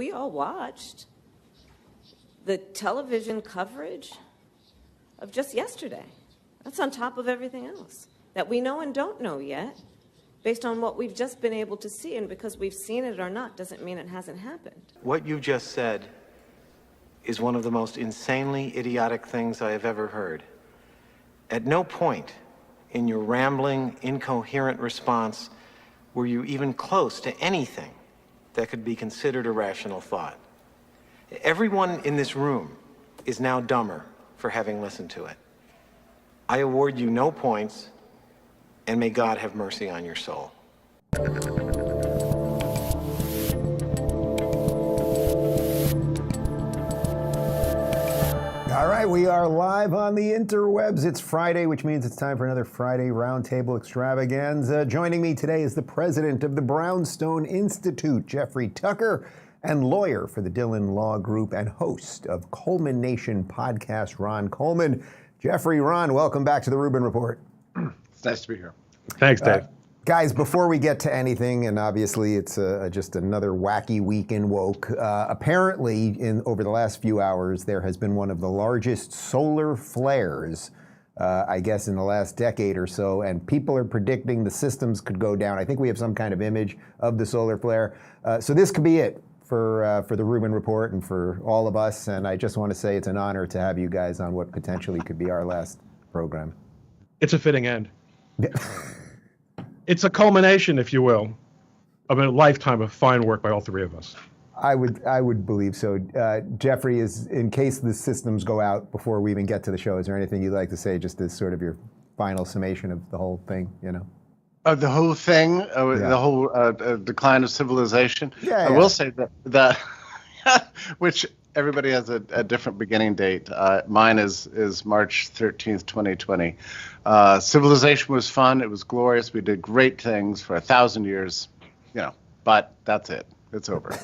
we all watched the television coverage of just yesterday. That's on top of everything else that we know and don't know yet, based on what we've just been able to see. And because we've seen it or not doesn't mean it hasn't happened. What you just said is one of the most insanely idiotic things I have ever heard. At no point in your rambling, incoherent response were you even close to anything that could be considered a rational thought. Everyone in this room is now dumber for having listened to it. I award you no points, and may God have mercy on your soul. All right, we are live on the interwebs. It's Friday, which means it's time for another Friday Roundtable Extravaganza. Joining me today is the president of the Brownstone Institute, Jeffrey Tucker, and lawyer for the Dillon Law Group and host of Coleman Nation podcast, Ron Coleman. Jeffrey, Ron, welcome back to the Rubin Report. It's nice to be here. Thanks, Dave. Guys, before we get to anything, and obviously it's just another wacky week in woke, apparently over the last few hours, there has been one of the largest solar flares, I guess, in the last decade or so, and people are predicting the systems could go down. I think we have some kind of image of the solar flare. So this could be it for the Rubin Report and for all of us, and I just want to say it's an honor to have you guys on what potentially could be our last program. It's a fitting end. It's a culmination, if you will, of a lifetime of fine work by all three of us. I would believe so. Jeffrey, in case the systems go out before we even get to the show, is there anything you'd like to say, just as sort of your final summation of the whole thing, you know? The whole thing, the whole decline of civilization. Yeah, I will say that which everybody has a different beginning date. Mine is March 13th, 2020. Civilization was fun. It was glorious. We did great things for 1,000 years, but that's it. It's over.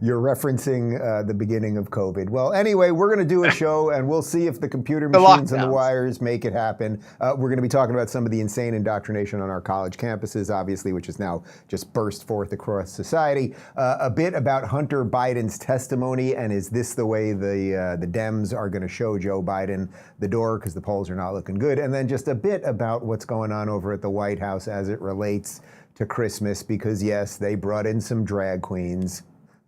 You're referencing the beginning of COVID. Well, anyway, we're going to do a show, and we'll see if the computer machines and the wires make it happen. We're going to be talking about some of the insane indoctrination on our college campuses, obviously, which has now just burst forth across society. A bit about Hunter Biden's testimony, and is this the way the Dems are going to show Joe Biden the door, because the polls are not looking good. And then just a bit about what's going on over at the White House as it relates to Christmas, because, yes, they brought in some drag queens.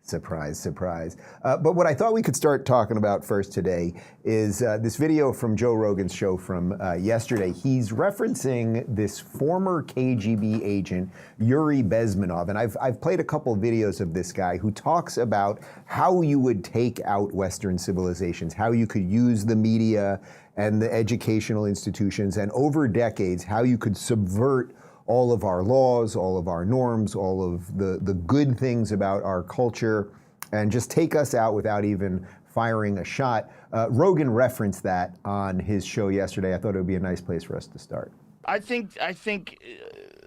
Surprise, surprise. But what I thought we could start talking about first today is this video from Joe Rogan's show from yesterday. He's referencing this former KGB agent, Yuri Bezmenov. And I've played a couple videos of this guy who talks about how you would take out Western civilizations, how you could use the media and the educational institutions, and over decades, how you could subvert all of our laws, all of our norms, all of the good things about our culture, and just take us out without even firing a shot. Rogan referenced that on his show yesterday. I thought it would be a nice place for us to start. I think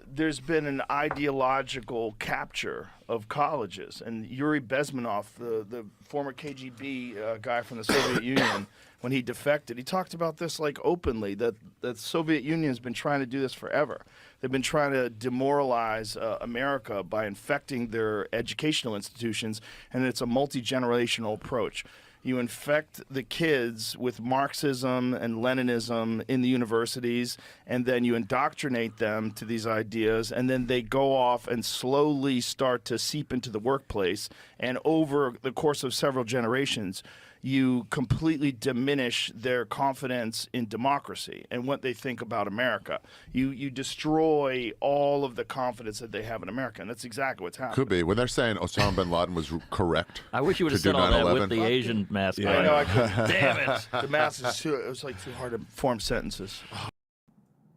there's been an ideological capture of colleges, and Yuri Bezmenov, the former KGB guy from the Soviet Union, when he defected, he talked about this like openly, that the Soviet Union has been trying to do this forever. They've been trying to demoralize America by infecting their educational institutions, and it's a multi-generational approach. You infect the kids with Marxism and Leninism in the universities, and then you indoctrinate them to these ideas, and then they go off and slowly start to seep into the workplace. And over the course of several generations, you completely diminish their confidence in democracy and what they think about America. You destroy all of the confidence that they have in America, and that's exactly what's happening. Could be. When they're saying Osama bin Laden was correct. I wish you would have said all that with the Asian mask. Yeah. I know, I couldn't. Damn it. The mask is it was like too hard to form sentences.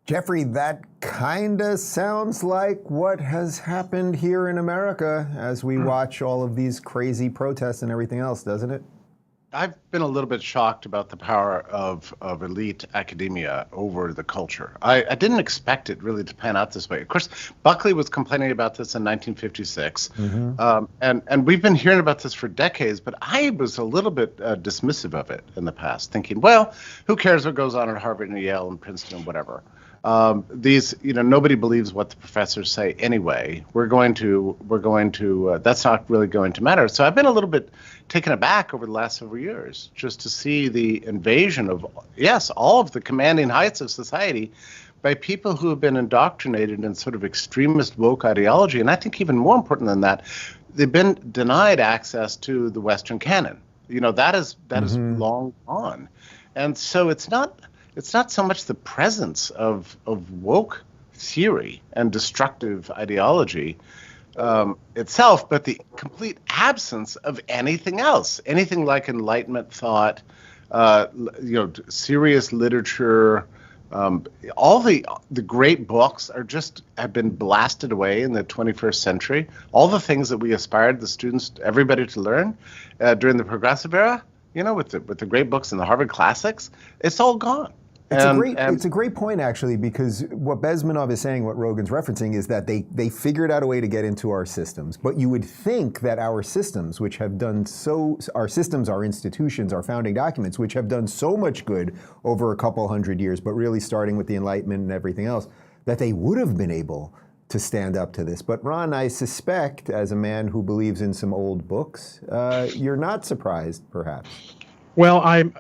Jeffrey, that kind of sounds like what has happened here in America as we watch all of these crazy protests and everything else, doesn't it? I've been a little bit shocked about the power of elite academia over the culture. I didn't expect it really to pan out this way. Of course, Buckley was complaining about this in 1956, and we've been hearing about this for decades, but I was a little bit dismissive of it in the past, thinking, well, who cares what goes on at Harvard and Yale and Princeton and whatever. These, nobody believes what the professors say anyway. We're going to. That's not really going to matter. So I've been a little bit taken aback over the last several years just to see the invasion of, yes, all of the commanding heights of society by people who have been indoctrinated in sort of extremist woke ideology. And I think even more important than that, they've been denied access to the Western canon. That is long gone. And so it's not so much the presence of woke theory and destructive ideology itself, but the complete absence of anything else, anything like Enlightenment thought, serious literature. All the great books have been blasted away in the 21st century. All the things that we aspired the students, everybody to learn during the progressive era, with the great books and the Harvard classics, it's all gone. It's a great point, actually, because what Bezmenov is saying, what Rogan's referencing, is that they figured out a way to get into our systems. But you would think that our systems, which have done our institutions, our founding documents, which have done so much good over a couple hundred years, but really starting with the Enlightenment and everything else, that they would have been able to stand up to this. But Ron, I suspect, as a man who believes in some old books, you're not surprised, perhaps. Well, I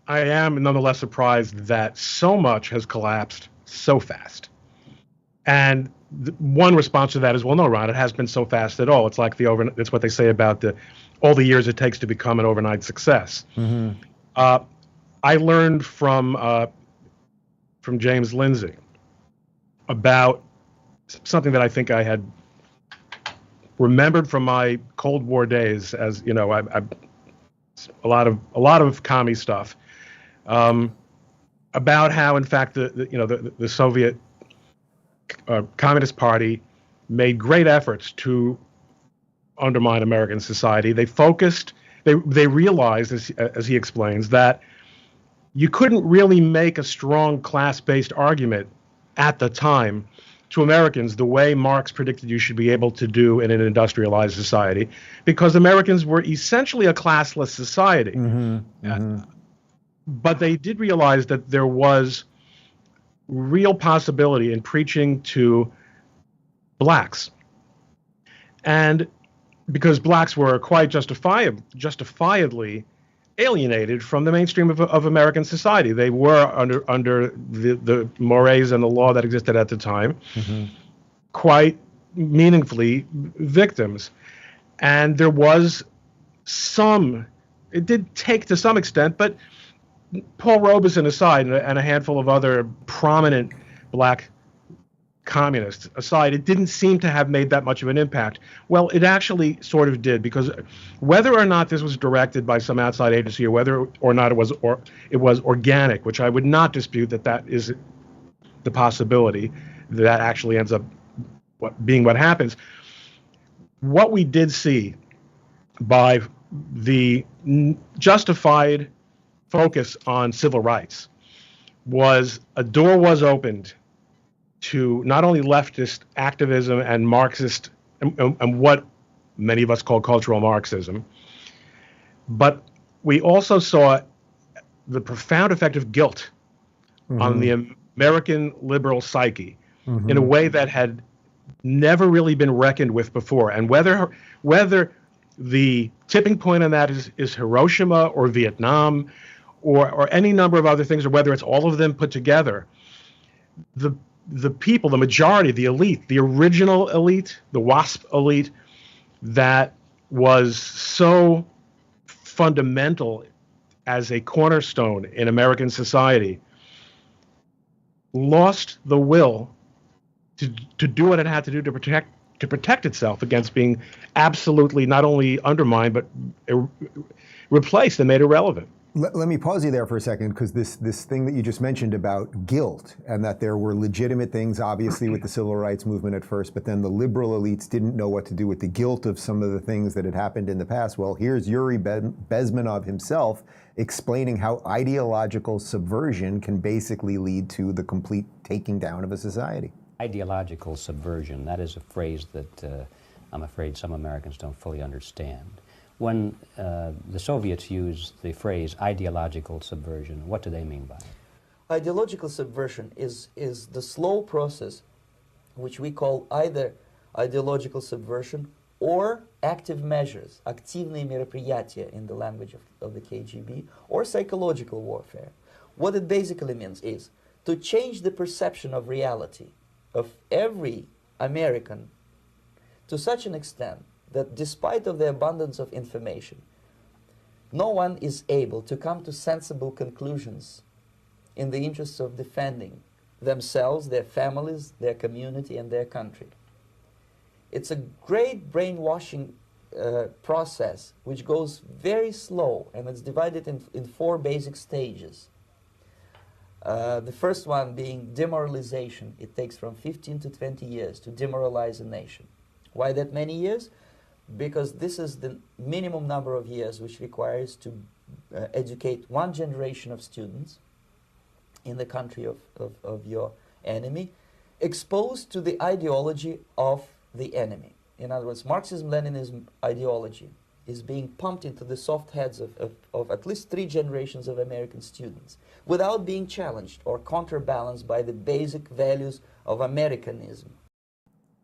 am nonetheless surprised that so much has collapsed so fast. And one response to that is, well, no, Ron, it hasn't been so fast at all. It's like it's what they say about all the years it takes to become an overnight success. Mm-hmm. I learned from James Lindsay about something that I think I had remembered from my Cold War days, as a lot of commie stuff. About how, in fact, the Soviet Communist Party made great efforts to undermine American society. They focused. They realized, as he explains, that you couldn't really make a strong class-based argument at the time to Americans the way Marx predicted you should be able to do in an industrialized society, because Americans were essentially a classless society. Mm-hmm. Mm-hmm. But they did realize that there was real possibility in preaching to blacks. And because blacks were quite justifiably alienated from the mainstream of American society. They were under the mores and the law that existed at the time, mm-hmm. quite meaningfully victims. And there was it did take to some extent, but Paul Robeson aside, and a handful of other prominent black communists aside, it didn't seem to have made that much of an impact. Well, it actually sort of did, because whether or not this was directed by some outside agency, or whether or not it was organic, which I would not dispute that is the possibility that actually ends up being what happens. What we did see by the justified focus on civil rights was a door was opened to not only leftist activism and Marxist and what many of us call cultural Marxism, but we also saw the profound effect of guilt mm-hmm. on the American liberal psyche mm-hmm. in a way that had never really been reckoned with before. And whether the tipping point on that is Hiroshima or Vietnam or any number of other things, or whether it's all of them put together, the people, the majority, the elite, the original elite, the WASP elite, that was so fundamental as a cornerstone in American society, lost the will to do what it had to do to protect itself against being absolutely not only undermined but replaced and made irrelevant. Let me pause you there for a second, because this thing that you just mentioned about guilt, and that there were legitimate things, obviously, with the civil rights movement at first, but then the liberal elites didn't know what to do with the guilt of some of the things that had happened in the past. Well, here's Yuri Bezmenov himself explaining how ideological subversion can basically lead to the complete taking down of a society. Ideological subversion, that is a phrase that I'm afraid some Americans don't fully understand. When the Soviets used the phrase ideological subversion, what do they mean by it? Ideological subversion is the slow process which we call either ideological subversion or active measures, активные мероприятия in the language of the KGB, or psychological warfare. What it basically means is to change the perception of reality of every American to such an extent that despite of the abundance of information, no one is able to come to sensible conclusions in the interests of defending themselves, their families, their community, and their country. It's a great brainwashing process which goes very slow, and it's divided in 4 basic stages. The first one being demoralization. It takes from 15 to 20 years to demoralize a nation. Why that many years? Because this is the minimum number of years which requires to educate one generation of students in the country of your enemy, exposed to the ideology of the enemy. In other words, Marxism-Leninism ideology is being pumped into the soft heads of at least 3 generations of American students without being challenged or counterbalanced by the basic values of Americanism.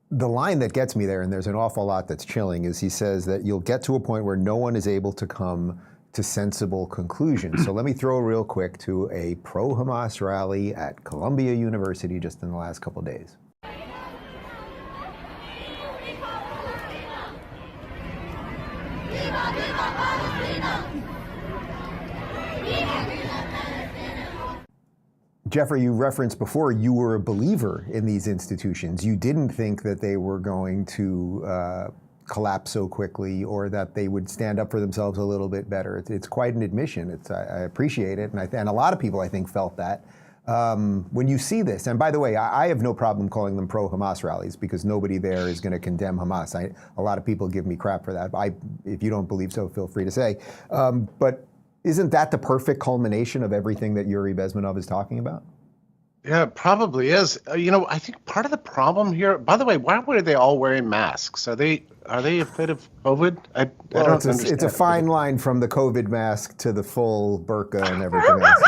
The line that gets me there, and there's an awful lot that's chilling, is he says that you'll get to a point where no one is able to come to sensible conclusions. So let me throw real quick to a pro-Hamas rally at Columbia University just in the last couple of days. Jeffrey, you referenced before you were a believer in these institutions. You didn't think that they were going to collapse so quickly or that they would stand up for themselves a little bit better. It's quite an admission. I appreciate it, and a lot of people, I think, felt that. When you see this, and by the way, I have no problem calling them pro-Hamas rallies because nobody there is going to condemn Hamas. A lot of people give me crap for that. If you don't believe so, feel free to say. But isn't that the perfect culmination of everything that Yuri Bezmenov is talking about? Yeah, it probably is. I think part of the problem here, by the way, why were they all wearing masks? Are they afraid of COVID? I don't understand. It's a fine line from the COVID mask to the full burqa and everything else.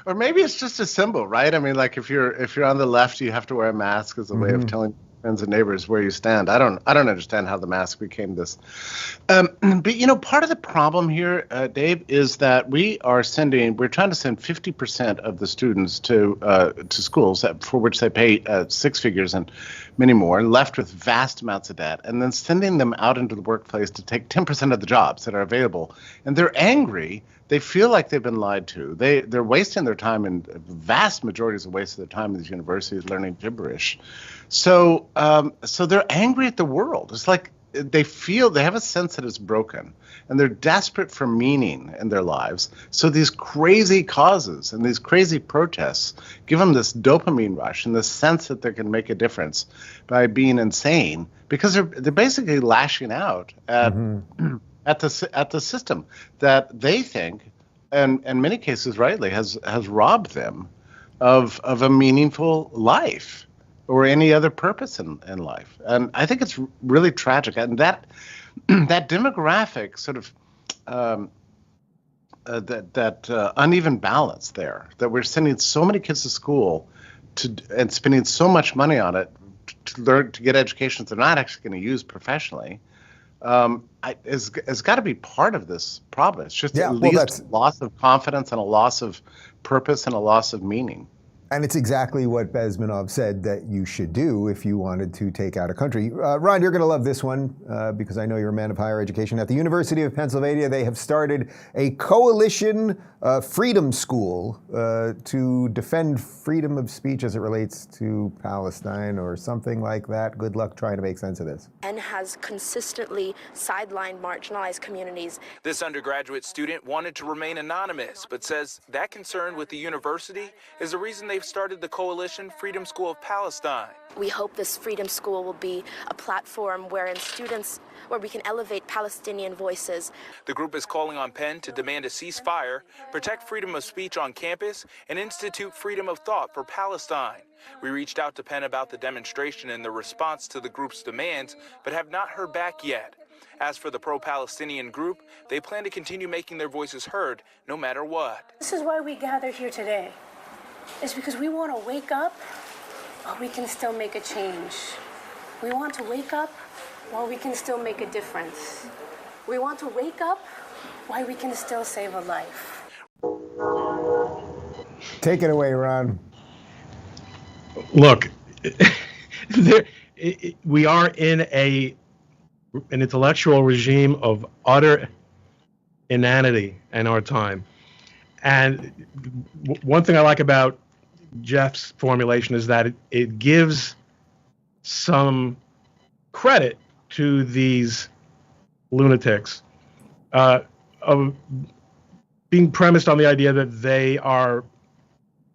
Or maybe it's just a symbol, right? I mean, like if you're on the left, you have to wear a mask as a way of telling friends and neighbors where you stand. I don't understand how the mask became this. But part of the problem here, Dave, is that we're trying to send 50% of the students to schools for which they pay 6 figures and many more, left with vast amounts of debt, and then sending them out into the workplace to take 10% of the jobs that are available. And they're angry. They feel like they've been lied to. They're wasting their time, and vast majorities of waste of their time in these universities learning gibberish. So they're angry at the world. It's like they have a sense that it's broken, and they're desperate for meaning in their lives. So these crazy causes and these crazy protests give them this dopamine rush and this sense that they can make a difference by being insane, because they're basically lashing out at at the system that they think, and in many cases rightly, has robbed them of a meaningful life or any other purpose in life. And I think it's really tragic. And that demographic sort of uneven balance there, that we're sending so many kids to school and spending so much money on it to learn, to get educations they're not actually going to use professionally, has got to be part of this problem. It's just at least a loss of confidence and a loss of purpose and a loss of meaning. And it's exactly what Bezmenov said that you should do if you wanted to take out a country. Ron, you're going to love this one because I know you're a man of higher education. At the University of Pennsylvania, they have started a coalition freedom school to defend freedom of speech as it relates to Palestine or something like that. Good luck trying to make sense of this. And has consistently sidelined marginalized communities. This undergraduate student wanted to remain anonymous, but says that concern with the university is the reason they've started the coalition Freedom School of Palestine. We hope this Freedom School will be a platform where we can elevate Palestinian voices. The group is calling on Penn to demand a ceasefire, protect freedom of speech on campus, and institute freedom of thought for Palestine. We reached out to Penn about the demonstration and the response to the group's demands, but have not heard back yet. As for the pro-Palestinian group, they plan to continue making their voices heard no matter what. This is why we gather here today. It's because we want to wake up while we can still make a change. We want to wake up while we can still make a difference. We want to wake up while we can still save a life. Take it away, Ron. Look, we are in an intellectual regime of utter inanity in our time. And one thing I like about Jeff's formulation is that it gives some credit to these lunatics of being premised on the idea that they are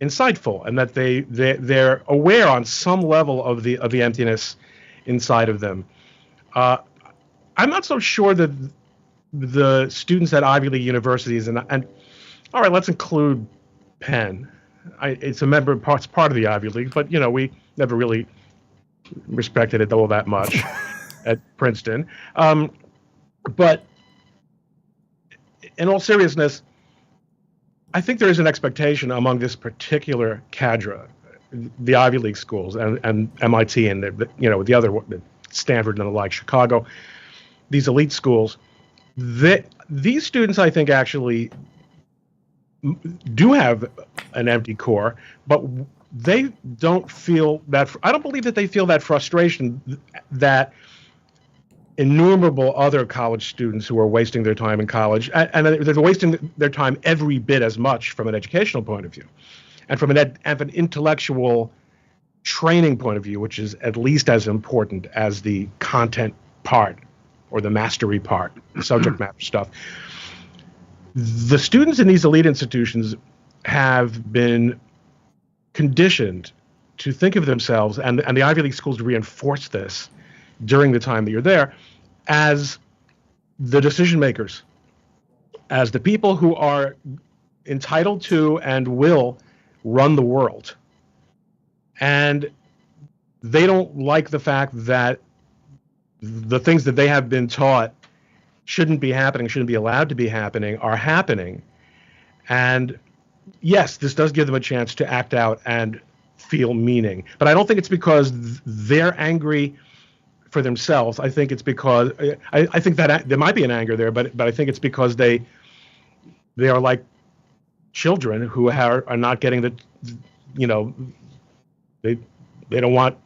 insightful and that they're aware on some level of the emptiness inside of them. I'm not so sure that the students at Ivy League universities and all right, let's include Penn. It's part of the Ivy League, but we never really respected it all that much at Princeton. But in all seriousness, I think there is an expectation among this particular cadre, the Ivy League schools and MIT and the other Stanford and the like, Chicago, these elite schools, these students I think actually do have an empty core, but they don't feel that. I don't believe that they feel that frustration that innumerable other college students who are wasting their time in college, and they're wasting their time every bit as much from an educational point of view, and from an intellectual training point of view, which is at least as important as the content part or the mastery part, the subject matter stuff. The students in these elite institutions have been conditioned to think of themselves, and the Ivy League schools reinforce this during the time that you're there, as the decision makers, as the people who are entitled to and will run the world. And they don't like the fact that the things that they have been taught shouldn't be happening, shouldn't be allowed to be happening, are happening. And yes, this does give them a chance to act out and feel meaning. But I don't think it's because they're angry for themselves. I think it's because I think that there might be an anger there, but I think it's because they are like children who are not getting they don't want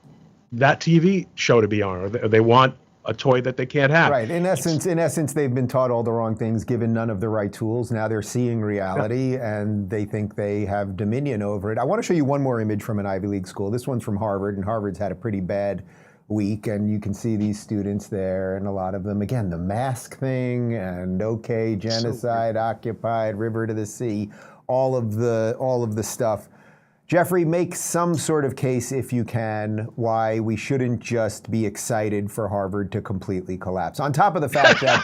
that TV show to be on, or they want a toy that they can't have. Right. In essence, they've been taught all the wrong things, given none of the right tools. Now they're seeing reality, and they think they have dominion over it. I want to show you one more image from an Ivy League school. This one's from Harvard, and Harvard's had a pretty bad week, and you can see these students there, and a lot of them, again, the mask thing, and okay, genocide, occupied, river to the sea, all of the stuff. Jeffrey, make some sort of case, if you can, why we shouldn't just be excited for Harvard to completely collapse. On top of the fact that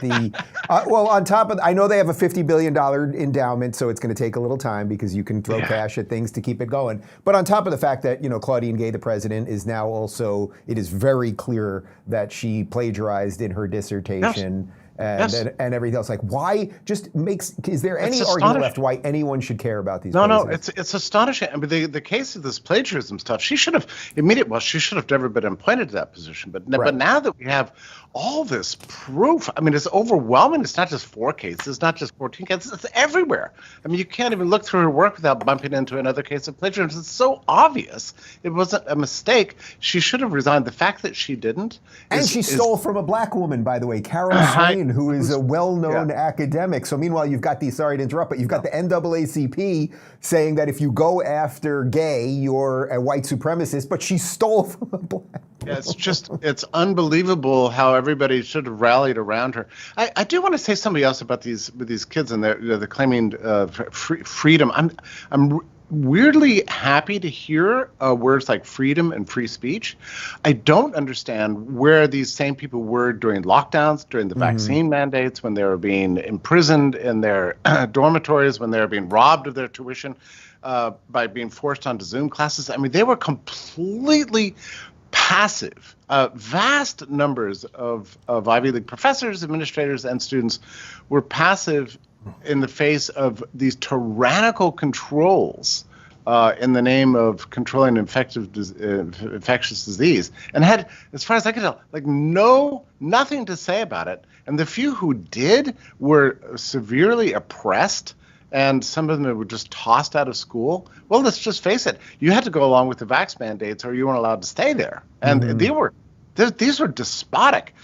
I know they have a $50 billion endowment, so it's going to take a little time because you can throw cash at things to keep it going. But on top of the fact that, Claudine Gay, the president, is now also, it is very clear that she plagiarized in her dissertation. Yes. And everything else. Like, why is there any argument left why anyone should care about these? No, it's astonishing. I mean, the case of this plagiarism stuff, she should have never been appointed to that position. But now that we have all this proof, I mean, it's overwhelming. It's not just 4 cases, it's not just 14 cases, it's everywhere. I mean, you can't even look through her work without bumping into another case of plagiarism. It's so obvious. It wasn't a mistake. She should have resigned. The fact that she didn't. And she stole from a black woman, by the way, Carol Swain, who is a well-known academic. So meanwhile, you've got sorry to interrupt, but you've got the NAACP saying that if you go after Gay, you're a white supremacist, but she stole from a black woman. Yeah, it's unbelievable how everybody should have rallied around her. I do want to say something else about these kids and they're claiming freedom. I'm weirdly happy to hear words like freedom and free speech. I don't understand where these same people were during lockdowns, during the vaccine mandates, when they were being imprisoned in their dormitories, when they were being robbed of their tuition by being forced onto Zoom classes. I mean, they were completely passive. Vast numbers of Ivy League professors, administrators, and students were passive in the face of these tyrannical controls in the name of controlling infectious disease, and had, as far as I could tell, like nothing to say about it. And the few who did were severely oppressed, and some of them were just tossed out of school. Well, let's just face it. You had to go along with the vax mandates or you weren't allowed to stay there. And these were despotic.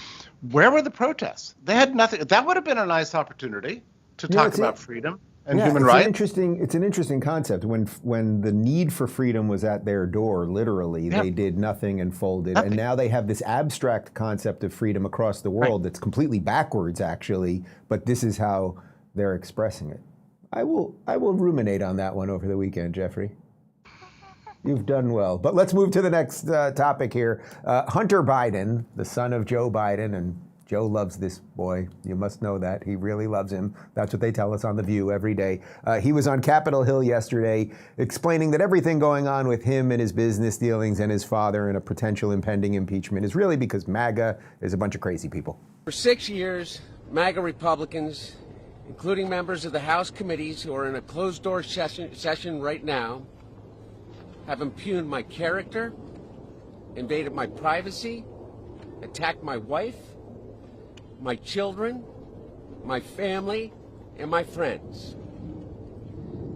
Where were the protests? They had nothing. That would have been a nice opportunity to talk about freedom and human rights. It's an interesting concept. When the need for freedom was at their door, literally, they did nothing and folded. And now they have this abstract concept of freedom across the world that's completely backwards, actually. But this is how they're expressing it. I will ruminate on that one over the weekend, Jeffrey. You've done well. But let's move to the next topic here. Hunter Biden, the son of Joe Biden, and Joe loves this boy. You must know that. He really loves him. That's what they tell us on The View every day. He was on Capitol Hill yesterday explaining that everything going on with him and his business dealings and his father and a potential impending impeachment is really because MAGA is a bunch of crazy people. For 6 years, MAGA Republicans, including members of the House committees who are in a closed-door session right now, have impugned my character, invaded my privacy, attacked my wife, my children, my family, and my friends.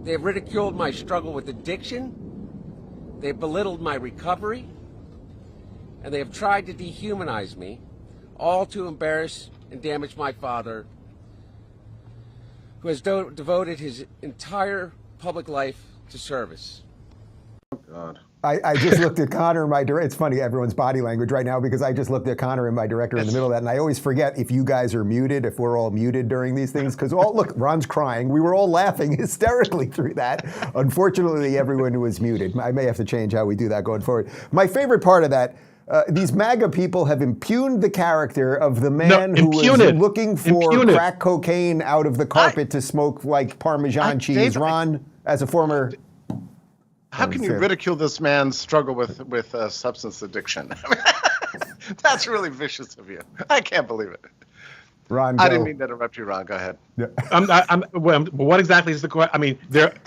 They have ridiculed my struggle with addiction, they have belittled my recovery, and they have tried to dehumanize me, all to embarrass and damage my father, who has devoted his entire public life to service. Oh, God. I just looked at Connor, my director. It's funny, everyone's body language right now, because I just looked at Connor and my director in the middle of that, and I always forget if you guys are muted, if we're all muted during these things, because look, Ron's crying. We were all laughing hysterically through that. Unfortunately, everyone was muted. I may have to change how we do that going forward. My favorite part of that, these MAGA people have impugned the character of the man who was looking for crack cocaine out of the carpet to smoke like Parmesan cheese. Ron, as a former... How can you ridicule this man's struggle with substance addiction? I mean, that's really vicious of you. I can't believe it. Ron, I didn't mean to interrupt you, Ron. Go ahead. Yeah. What exactly is the question? I mean,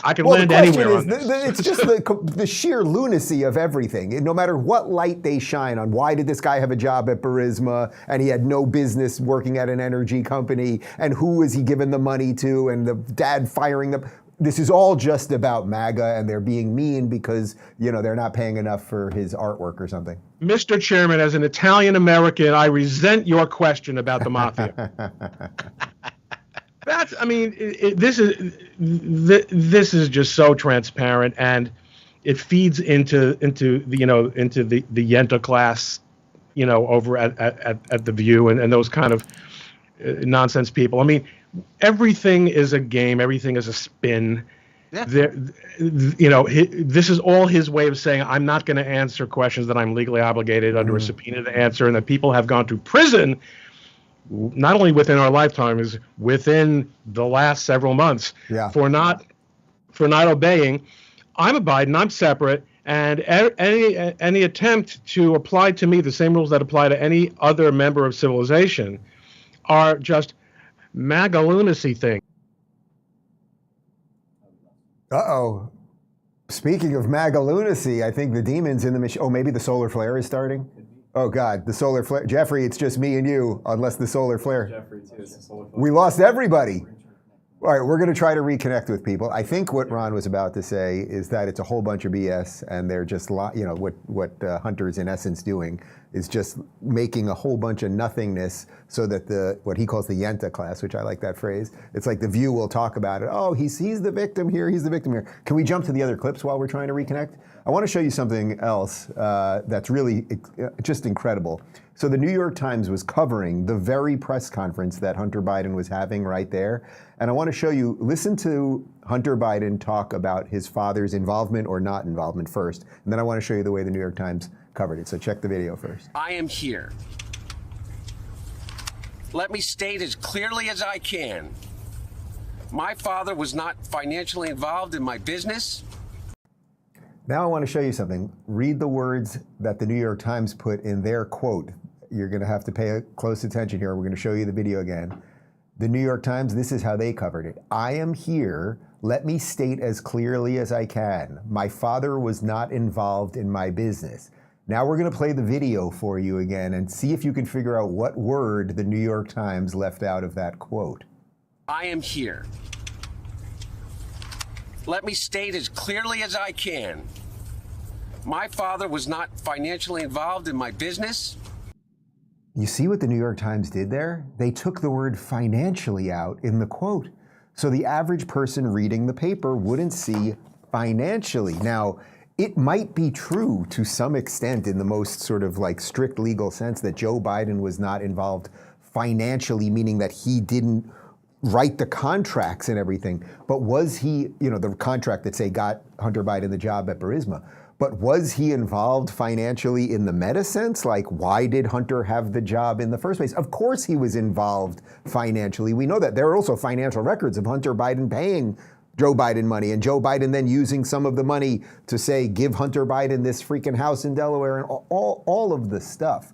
I can land anywhere on this. It's just the sheer lunacy of everything. No matter what light they shine on, why did this guy have a job at Burisma and he had no business working at an energy company, and who is he giving the money to, and the dad firing them? This is all just about MAGA, and they're being mean because, they're not paying enough for his artwork or something. Mr. Chairman, as an Italian American, I resent your question about the mafia. This is just so transparent, and it feeds into the Yenta class, over at the View and those kind of nonsense people. I mean, everything is a game. Everything is a spin. Yeah. This is all his way of saying, I'm not going to answer questions that I'm legally obligated under a subpoena to answer, and that people have gone to prison, not only within our lifetimes, within the last several months, for not obeying. I'm a Biden. I'm separate. And any attempt to apply to me the same rules that apply to any other member of civilization are just MAGA lunacy thing. Uh-oh. Speaking of MAGA lunacy, I think the demon's in the machine. Oh, maybe the solar flare is starting? Oh, God, the solar flare. Jeffrey, it's just me and you, unless the solar flare. Jeffrey, too. We lost everybody. All right, we're going to try to reconnect with people. I think what Ron was about to say is that it's a whole bunch of BS, and they're just, what Hunter's in essence doing is just making a whole bunch of nothingness so that what he calls the Yenta class, which I like that phrase, it's like the View will talk about it. Oh, he's the victim here, he's the victim here. Can we jump to the other clips while we're trying to reconnect? I want to show you something else that's really just incredible. So the New York Times was covering the very press conference that Hunter Biden was having right there. And I want to show you, listen to Hunter Biden talk about his father's involvement or not involvement first. And then I want to show you the way the New York Times covered it. So check the video first. I am here. Let me state as clearly as I can. My father was not financially involved in my business. Now I want to show you something. Read the words that the New York Times put in their quote. You're going to have to pay close attention here. We're going to show you the video again. The New York Times, this is how they covered it. I am here. Let me state as clearly as I can. My father was not involved in my business. Now we're going to play the video for you again and see if you can figure out what word the New York Times left out of that quote. I am here. Let me state as clearly as I can. My father was not financially involved in my business. You see what the New York Times did there? They took the word financially out in the quote. So the average person reading the paper wouldn't see financially. Now, it might be true to some extent in the most sort of like strict legal sense that Joe Biden was not involved financially, meaning that he didn't write the contracts and everything. But was he, the contract that say got Hunter Biden the job at Burisma, but was he involved financially in the meta sense? Like, why did Hunter have the job in the first place? Of course he was involved financially. We know that. There are also financial records of Hunter Biden paying Joe Biden money, and Joe Biden then using some of the money to say, give Hunter Biden this freaking house in Delaware and all of the stuff.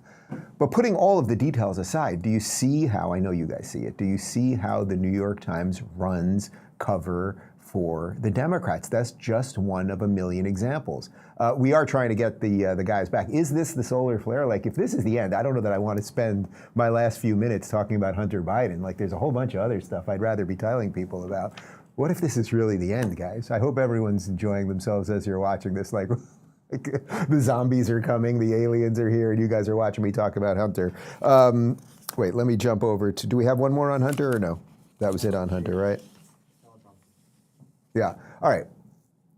But putting all of the details aside, do you see how, I know you guys see it, do you see how the New York Times runs cover for the Democrats? That's just one of a million examples. We are trying to get the guys back. Is this the solar flare? Like, if this is the end, I don't know that I want to spend my last few minutes talking about Hunter Biden. Like, there's a whole bunch of other stuff I'd rather be telling people about. What if this is really the end, guys? I hope everyone's enjoying themselves as you're watching this. Like the zombies are coming, the aliens are here, and you guys are watching me talk about Hunter. Wait, let me jump over to, do we have one more on Hunter or no? That was it on Hunter, right? Yeah, all right.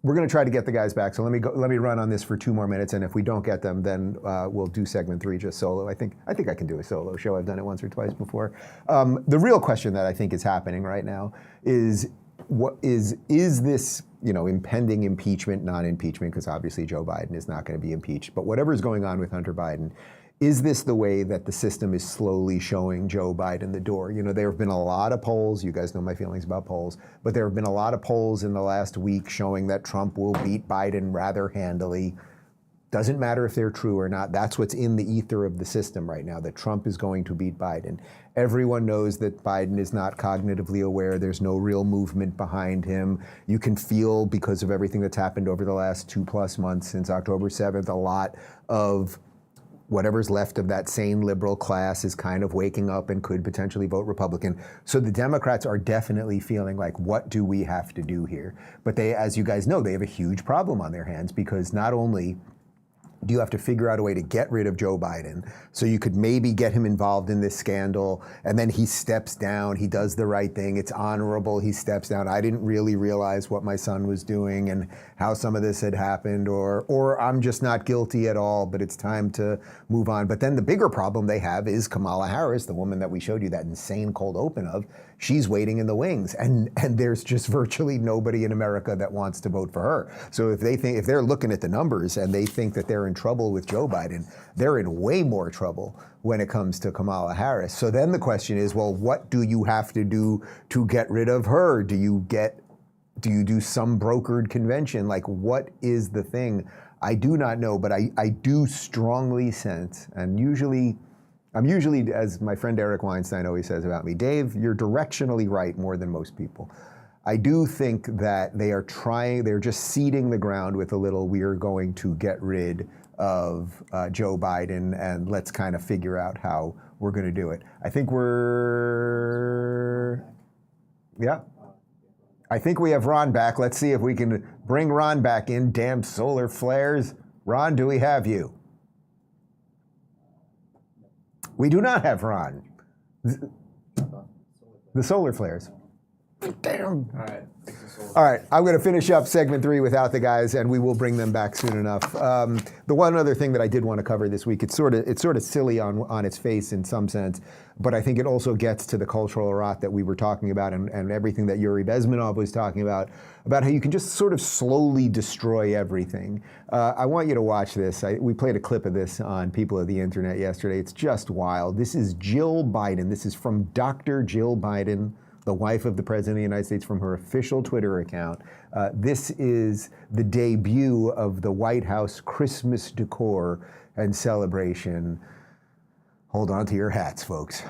We're gonna try to get the guys back, so let me run on this for 2 more minutes, and if we don't get them, then we'll do segment 3 just solo. I think I can do a solo show. I've done it once or twice before. The real question that I think is happening right now is, what is this, impending impeachment, non-impeachment, because obviously Joe Biden is not going to be impeached, but whatever is going on with Hunter Biden, is this the way that the system is slowly showing Joe Biden the door? There have been a lot of polls, you guys know my feelings about polls, but there have been a lot of polls in the last week showing that Trump will beat Biden rather handily. Doesn't matter if they're true or not. That's what's in the ether of the system right now, that Trump is going to beat Biden. Everyone knows that Biden is not cognitively aware. There's no real movement behind him. You can feel, because of everything that's happened over the last 2+ months since October 7th, a lot of whatever's left of that sane liberal class is kind of waking up and could potentially vote Republican. So the Democrats are definitely feeling like, what do we have to do here? But they, as you guys know, they have a huge problem on their hands, because not only do you have to figure out a way to get rid of Joe Biden, so you could maybe get him involved in this scandal, and then he steps down, he does the right thing, it's honorable, he steps down. I didn't really realize what my son was doing and how some of this had happened, or I'm just not guilty at all, but it's time to move on. But then the bigger problem they have is Kamala Harris, the woman that we showed you that insane cold open of. She's waiting in the wings, and there's just virtually nobody in America that wants to vote for her. So if they're looking at the numbers and they think that they're in trouble with Joe Biden, they're in way more trouble when it comes to Kamala Harris. So then the question is, well, what do you have to do to get rid of her? Do you do some brokered convention? Like, what is the thing? I do not know, but I do strongly sense, and I'm usually, as my friend Eric Weinstein always says about me, Dave, you're directionally right more than most people. I do think that they're just seeding the ground with a little, we're going to get rid of Joe Biden, and let's kind of figure out how we're going to do it. I think I think we have Ron back. Let's see if we can bring Ron back in. Damn solar flares. Ron, do we have you? We do not have Ron. The solar flares. Damn. All right, I'm going to finish up segment 3 without the guys, and we will bring them back soon enough. The one other thing that I did want to cover this week, it's sort of silly on its face in some sense, but I think it also gets to the cultural rot that we were talking about, and everything that Yuri Bezmenov was talking about how you can just sort of slowly destroy everything. I want you to watch this. We played a clip of this on People of the Internet yesterday. It's just wild. This is Jill Biden. This is from Dr. Jill Biden the wife of the President of the United States, from her official Twitter account. This is the debut of the White House Christmas decor and celebration. Hold on to your hats, folks.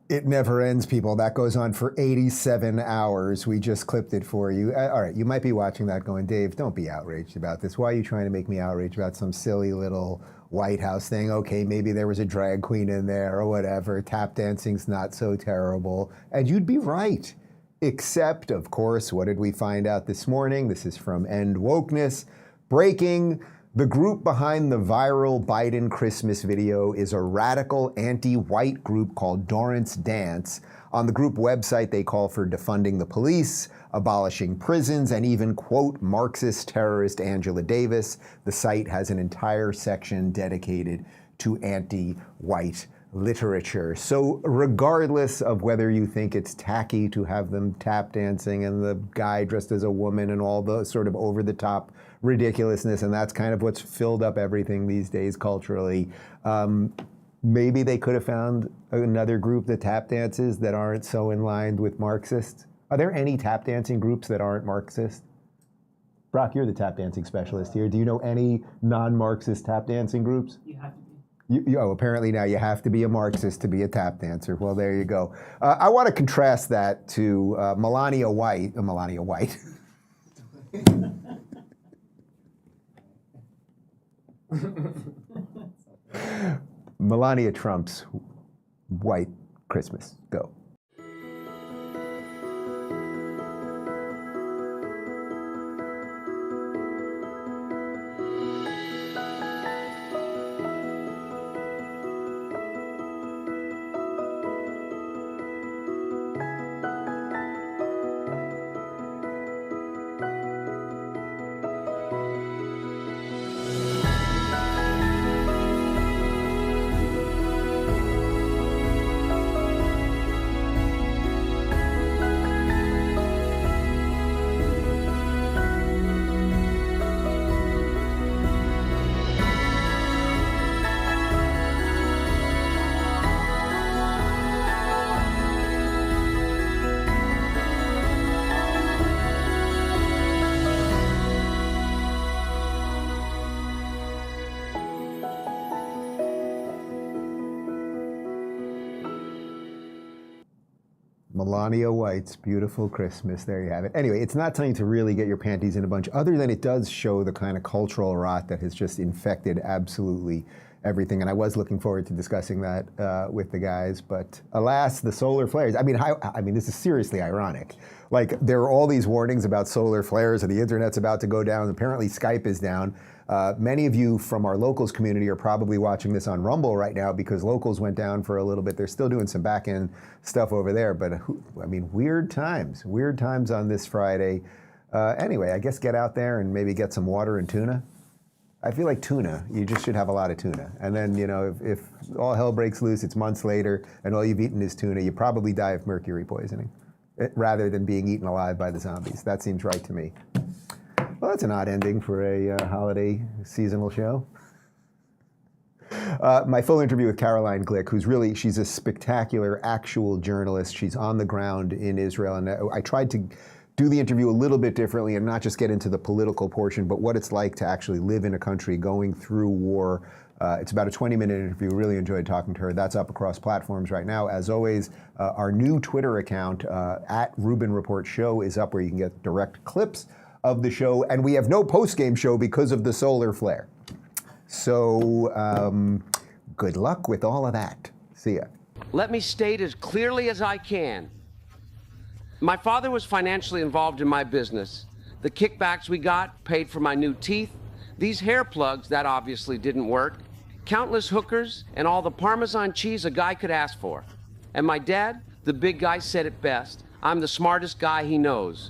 It never ends, people. That goes on for 87 hours. We just clipped it for you. All right, you might be watching that going, Dave, don't be outraged about this. Why are you trying to make me outraged about some silly little White House thing? Okay, maybe there was a drag queen in there or whatever. Tap dancing's not so terrible. And you'd be right. Except, of course, what did we find out this morning? This is from End Wokeness. Breaking: the group behind the viral Biden Christmas video is a radical anti-white group called Dorrance Dance. On the group website, they call for defunding the police, abolishing prisons, and even quote Marxist terrorist Angela Davis. The site has an entire section dedicated to anti-white literature. So regardless of whether you think it's tacky to have them tap dancing and the guy dressed as a woman and all the sort of over-the-top ridiculousness, and that's kind of what's filled up everything these days culturally, maybe they could have found another group that tap dances that aren't so in line with Marxists. Are there any tap dancing groups that aren't Marxist? Brock, you're the tap dancing specialist here. Do you know any non-Marxist tap dancing groups? You have to be. Oh, apparently now you have to be a Marxist to be a tap dancer. Well, there you go. I want to contrast that to Melania White. Melania Trump's White Christmas. Go. Melania White's Beautiful Christmas. There you have it. Anyway, it's not time to really get your panties in a bunch, other than it does show the kind of cultural rot that has just infected absolutely everything. And I was looking forward to discussing that with the guys, but alas, the solar flares. I mean, this is seriously ironic. Like, there are all these warnings about solar flares and the internet's about to go down. Apparently Skype is down. Many of you from our locals community are probably watching this on Rumble right now because locals went down for a little bit. They're still doing some back-end stuff over there, but I mean, weird times on this Friday. Anyway, I guess get out there and maybe get some water and tuna. I feel like tuna. You just should have a lot of tuna. And then, you know, if all hell breaks loose, it's months later, and all you've eaten is tuna, you probably die of mercury poisoning, rather than being eaten alive by the zombies. That seems right to me. Well, that's an odd ending for a holiday seasonal show. My full interview with Caroline Glick, she's a spectacular actual journalist. She's on the ground in Israel, and I tried to do the interview a little bit differently and not just get into the political portion, but what it's like to actually live in a country going through war. It's about a 20-minute interview. Really enjoyed talking to her. That's up across platforms right now. As always, our new Twitter account, at Rubin Report Show, is up where you can get direct clips of the show. And we have no post-game show because of the solar flare. So good luck with all of that. See ya. Let me state as clearly as I can. My father was financially involved in my business. The kickbacks we got paid for my new teeth. These hair plugs, that obviously didn't work. Countless hookers and all the Parmesan cheese a guy could ask for. And my dad, the big guy, said it best. I'm the smartest guy he knows.